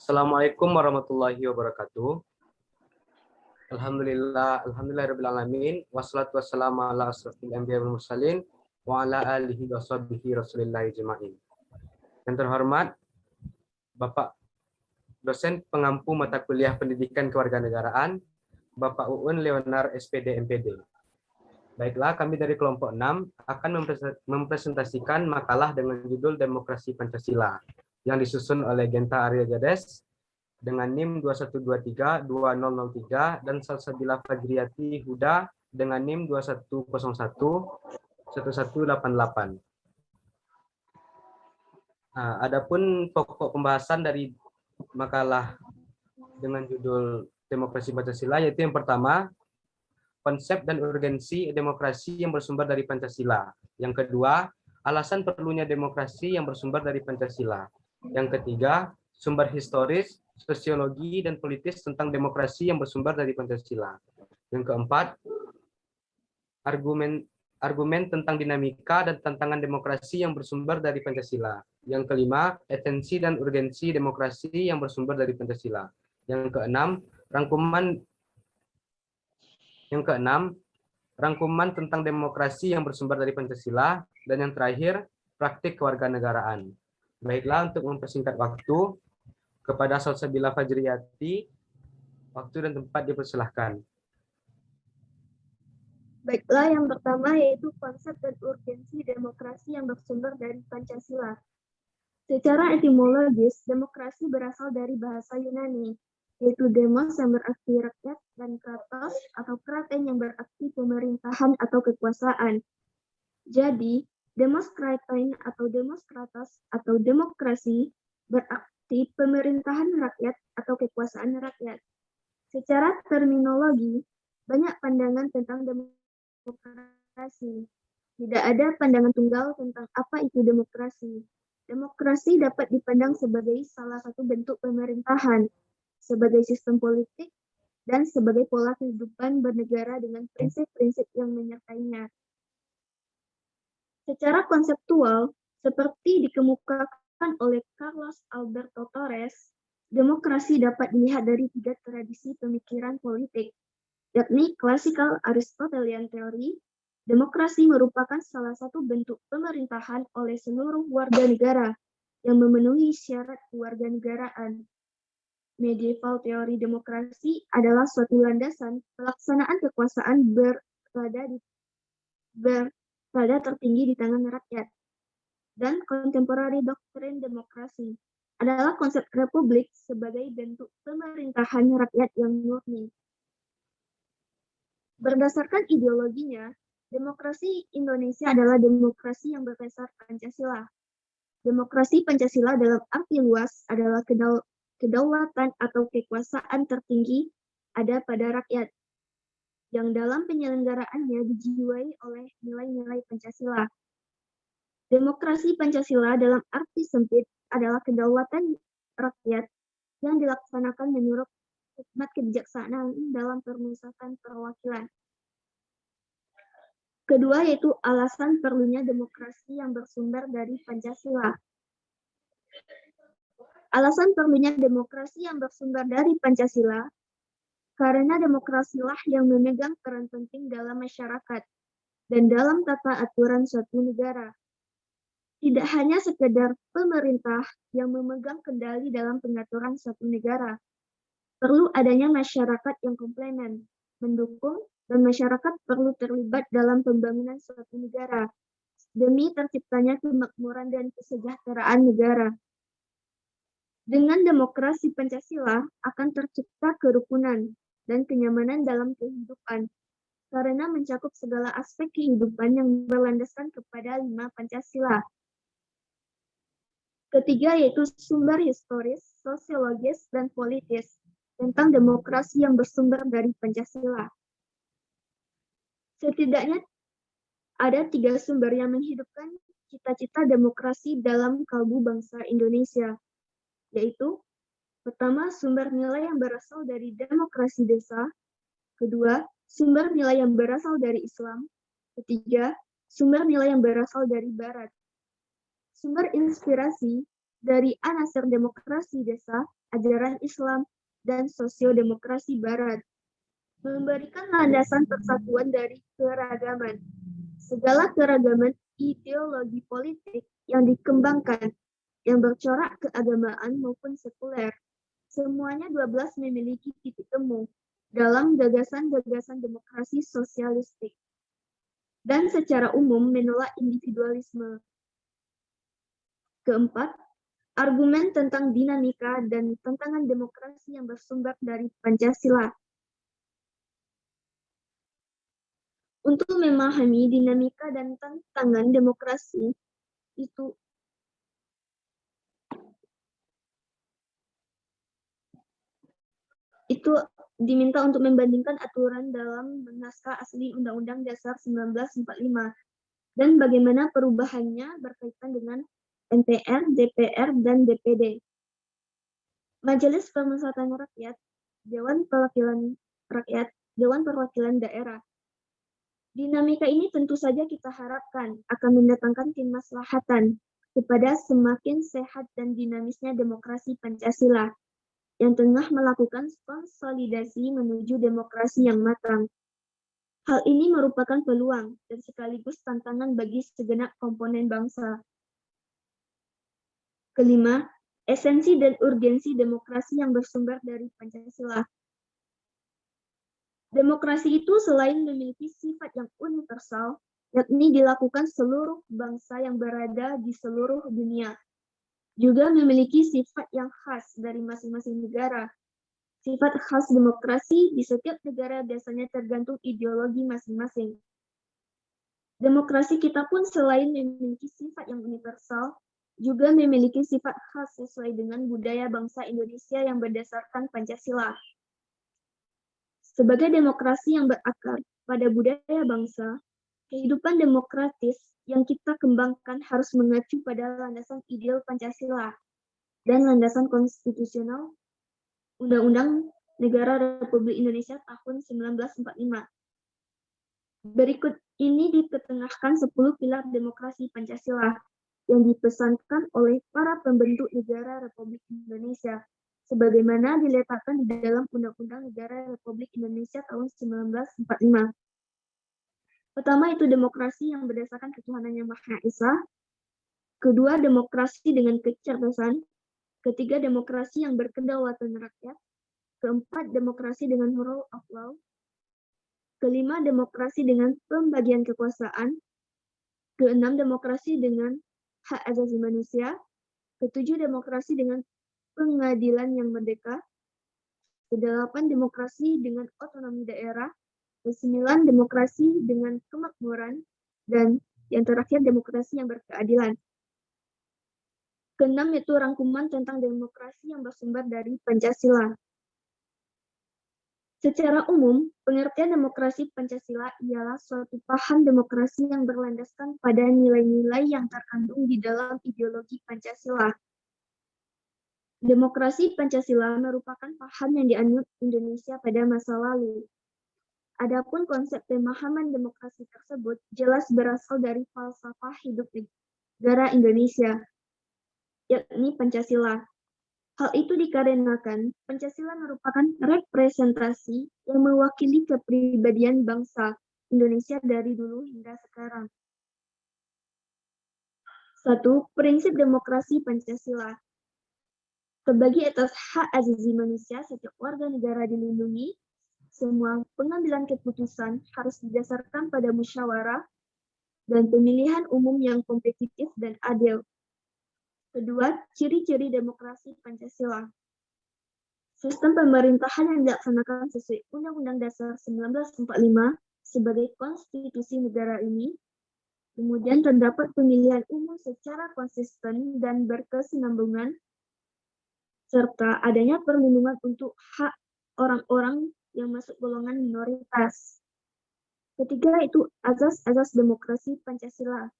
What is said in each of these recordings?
Assalamualaikum warahmatullahi wabarakatuh. Alhamdulillahirabbil alamin wassalatu wassalamu ala asrofil anbiya'i wal mursalin wa ala alihi wa sahbihi rasulillahi ajma'in. Yang terhormat Bapak dosen pengampu mata kuliah Pendidikan Kewarganegaraan, Bapak Uun Leonard SPD MPD. Baiklah, kami dari kelompok 6 akan mempresentasikan makalah dengan judul Demokrasi Pancasila yang disusun oleh Genta Arya Gades dengan NIM 2123-2003 dan Salsabila Fajriyati Huda dengan NIM 2101-1188. Adapun pokok pembahasan dari makalah dengan judul Demokrasi Pancasila yaitu yang pertama, konsep dan urgensi demokrasi yang bersumber dari Pancasila. Yang kedua, alasan perlunya demokrasi yang bersumber dari Pancasila. Yang ketiga, sumber historis, sosiologi, dan politis tentang demokrasi yang bersumber dari Pancasila. Yang keempat, argumen tentang dinamika dan tantangan demokrasi yang bersumber dari Pancasila. Yang kelima, esensi dan urgensi demokrasi yang bersumber dari Pancasila. Yang keenam, rangkuman tentang demokrasi yang bersumber dari Pancasila. Dan yang terakhir, praktik kewarganegaraan. Baiklah, untuk mempersingkat waktu, kepada Salsabila Fajriyati, waktu dan tempat dipersilahkan. Baiklah, yang pertama yaitu konsep dan urgensi demokrasi yang bersumber dari Pancasila. Secara etimologis, demokrasi berasal dari bahasa Yunani, yaitu demos yang berarti rakyat dan kratos atau kraten yang berarti pemerintahan atau kekuasaan. Jadi, demos kraten atau demos kratos atau demokrasi berarti pemerintahan rakyat atau kekuasaan rakyat. Secara terminologi, banyak pandangan tentang demokrasi. Tidak ada pandangan tunggal tentang apa itu demokrasi. Demokrasi dapat dipandang sebagai salah satu bentuk pemerintahan, sebagai sistem politik, dan sebagai pola kehidupan bernegara dengan prinsip-prinsip yang menyertainya. Secara konseptual, seperti dikemukakan oleh Carlos Alberto Torres, demokrasi dapat dilihat dari 3 tradisi pemikiran politik, yakni Classical Aristotelian Theory. Demokrasi merupakan salah satu bentuk pemerintahan oleh seluruh warga negara yang memenuhi syarat kewarganegaraan. Medieval teori demokrasi adalah suatu landasan pelaksanaan kekuasaan berada tertinggi di tangan rakyat. Dan contemporary doktrin demokrasi adalah konsep republik sebagai bentuk pemerintahan rakyat yang murni. Berdasarkan ideologinya, demokrasi Indonesia adalah demokrasi yang berdasar Pancasila. Demokrasi Pancasila dalam arti luas adalah kedaulatan atau kekuasaan tertinggi ada pada rakyat, yang dalam penyelenggaraannya dijiwai oleh nilai-nilai Pancasila. Demokrasi Pancasila dalam arti sempit adalah kedaulatan rakyat yang dilaksanakan menurut hikmat kebijaksanaan dalam permusyawaratan perwakilan. Kedua yaitu alasan perlunya demokrasi yang bersumber dari Pancasila. Alasan perlunya demokrasi yang bersumber dari Pancasila karena demokrasilah yang memegang peran penting dalam masyarakat dan dalam tata aturan suatu negara. Tidak hanya sekedar pemerintah yang memegang kendali dalam pengaturan suatu negara. Perlu adanya masyarakat yang komplement, mendukung, dan masyarakat perlu terlibat dalam pembangunan suatu negara demi terciptanya kemakmuran dan kesejahteraan negara. Dengan demokrasi Pancasila akan tercipta kerukunan dan kenyamanan dalam kehidupan, karena mencakup segala aspek kehidupan yang berlandaskan kepada 5 Pancasila. Ketiga yaitu sumber historis, sosiologis, dan politis tentang demokrasi yang bersumber dari Pancasila. Setidaknya ada 3 sumber yang menghidupkan cita-cita demokrasi dalam kalbu bangsa Indonesia, yaitu pertama, sumber nilai yang berasal dari demokrasi desa. Kedua, sumber nilai yang berasal dari Islam. Ketiga, sumber nilai yang berasal dari Barat. Sumber inspirasi dari anasir demokrasi desa, ajaran Islam, dan sosiodemokrasi Barat, memberikan landasan persatuan dari keragaman. Segala keragaman ideologi politik yang dikembangkan, yang bercorak keagamaan maupun sekuler, semuanya 12 memiliki titik temu dalam gagasan-gagasan demokrasi sosialistik dan secara umum menolak individualisme. Keempat, argumen tentang dinamika dan tantangan demokrasi yang bersumber dari Pancasila. Untuk memahami dinamika dan tantangan demokrasi itu diminta untuk membandingkan aturan dalam naskah asli Undang-Undang Dasar 1945 dan bagaimana perubahannya berkaitan dengan MPR, DPR, dan DPD. Majelis Pemusatan Rakyat, Dewan Perwakilan Rakyat, Dewan Perwakilan Daerah. Dinamika ini tentu saja kita harapkan akan mendatangkan kemaslahatan kepada semakin sehat dan dinamisnya demokrasi Pancasila yang tengah melakukan konsolidasi menuju demokrasi yang matang. Hal ini merupakan peluang dan sekaligus tantangan bagi segenap komponen bangsa. Kelima, esensi dan urgensi demokrasi yang bersumber dari Pancasila. Demokrasi itu selain memiliki sifat yang universal, yakni dilakukan seluruh bangsa yang berada di seluruh dunia, juga memiliki sifat yang khas dari masing-masing negara. Sifat khas demokrasi di setiap negara biasanya tergantung ideologi masing-masing. Demokrasi kita pun selain memiliki sifat yang universal, juga memiliki sifat khas sesuai dengan budaya bangsa Indonesia yang berdasarkan Pancasila. Sebagai demokrasi yang berakar pada budaya bangsa, kehidupan demokratis yang kita kembangkan harus mengacu pada landasan ideal Pancasila dan landasan konstitusional Undang-Undang Negara Republik Indonesia tahun 1945. Berikut ini diketengahkan 10 pilar demokrasi Pancasila yang dipesankan oleh para pembentuk negara Republik Indonesia, sebagaimana diletakkan di dalam Undang-Undang Negara Republik Indonesia tahun 1945. Pertama itu demokrasi yang berdasarkan ketuhanan yang Maha Esa. Kedua, demokrasi dengan kecerdasan. Ketiga, demokrasi yang berkedaulatan rakyat. Keempat, demokrasi dengan rule of law. Kelima, demokrasi dengan pembagian kekuasaan. Keenam, demokrasi dengan hak asasi manusia. Ketujuh, demokrasi dengan pengadilan yang merdeka. Kedelapan, demokrasi dengan otonomi daerah. Kesembilan, demokrasi dengan kemakmuran. Dan yang terakhir, demokrasi yang berkeadilan. Keenam, itu rangkuman tentang demokrasi yang bersumber dari Pancasila. Secara umum, pengertian demokrasi Pancasila ialah suatu paham demokrasi yang berlandaskan pada nilai-nilai yang terkandung di dalam ideologi Pancasila. Demokrasi Pancasila merupakan paham yang dianut Indonesia pada masa lalu. Adapun konsep pemahaman demokrasi tersebut jelas berasal dari falsafah hidup negara Indonesia, yakni Pancasila. Hal itu dikarenakan Pancasila merupakan representasi yang mewakili kepribadian bangsa Indonesia dari dulu hingga sekarang. 1. Prinsip demokrasi Pancasila. Terbagi atas hak asasi manusia, setiap warga negara dilindungi. Semua pengambilan keputusan harus didasarkan pada musyawarah dan pemilihan umum yang kompetitif dan adil. Kedua, ciri-ciri demokrasi Pancasila. Sistem pemerintahan yang dilaksanakan sesuai Undang-Undang Dasar 1945 sebagai konstitusi negara ini. Kemudian terdapat pemilihan umum secara konsisten dan berkesinambungan, serta adanya perlindungan untuk hak orang-orang yang masuk golongan minoritas. Ketiga itu azas-azas demokrasi Pancasila,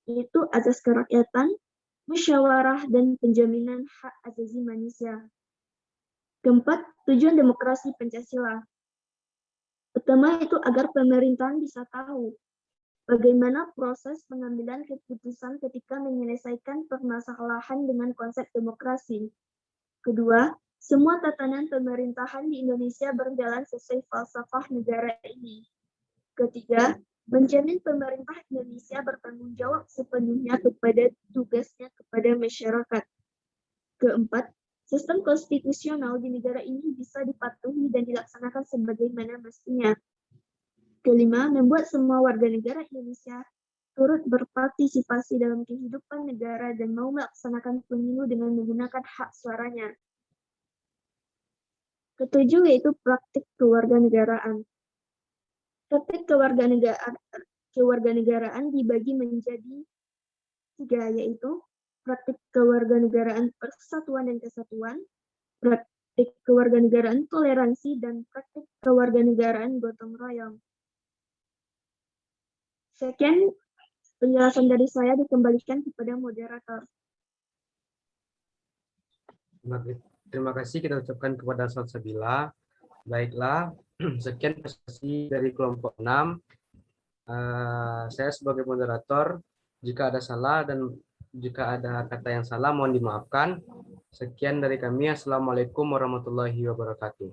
yaitu azas kerakyatan, musyawarah, dan penjaminan hak asasi manusia. Keempat, tujuan demokrasi Pancasila. Pertama itu agar pemerintahan bisa tahu Bagaimana proses pengambilan keputusan ketika menyelesaikan permasalahan dengan konsep demokrasi. Kedua, semua tatanan pemerintahan di Indonesia berjalan sesuai falsafah negara ini. Ketiga, menjamin pemerintah Indonesia bertanggung jawab sepenuhnya kepada tugasnya kepada masyarakat. Keempat, sistem konstitusional di negara ini bisa dipatuhi dan dilaksanakan sebagaimana mestinya. Kelima, membuat semua warga negara Indonesia turut berpartisipasi dalam kehidupan negara dan mau melaksanakan pemilu dengan menggunakan hak suaranya. Ketujuh, yaitu praktik kewarganegaraan. Praktik kewarganegaraan dibagi menjadi tiga, yaitu praktik kewarganegaraan persatuan dan kesatuan, praktik kewarganegaraan toleransi, dan praktik kewarganegaraan gotong royong. Sekian penjelasan dari saya, dikembalikan kepada moderator. Terima kasih kita ucapkan kepada Salsabila. Baiklah, sekian presentasi dari kelompok 6. Saya sebagai moderator, jika ada salah dan jika ada kata yang salah mohon dimaafkan. Sekian dari kami. Assalamualaikum warahmatullahi wabarakatuh.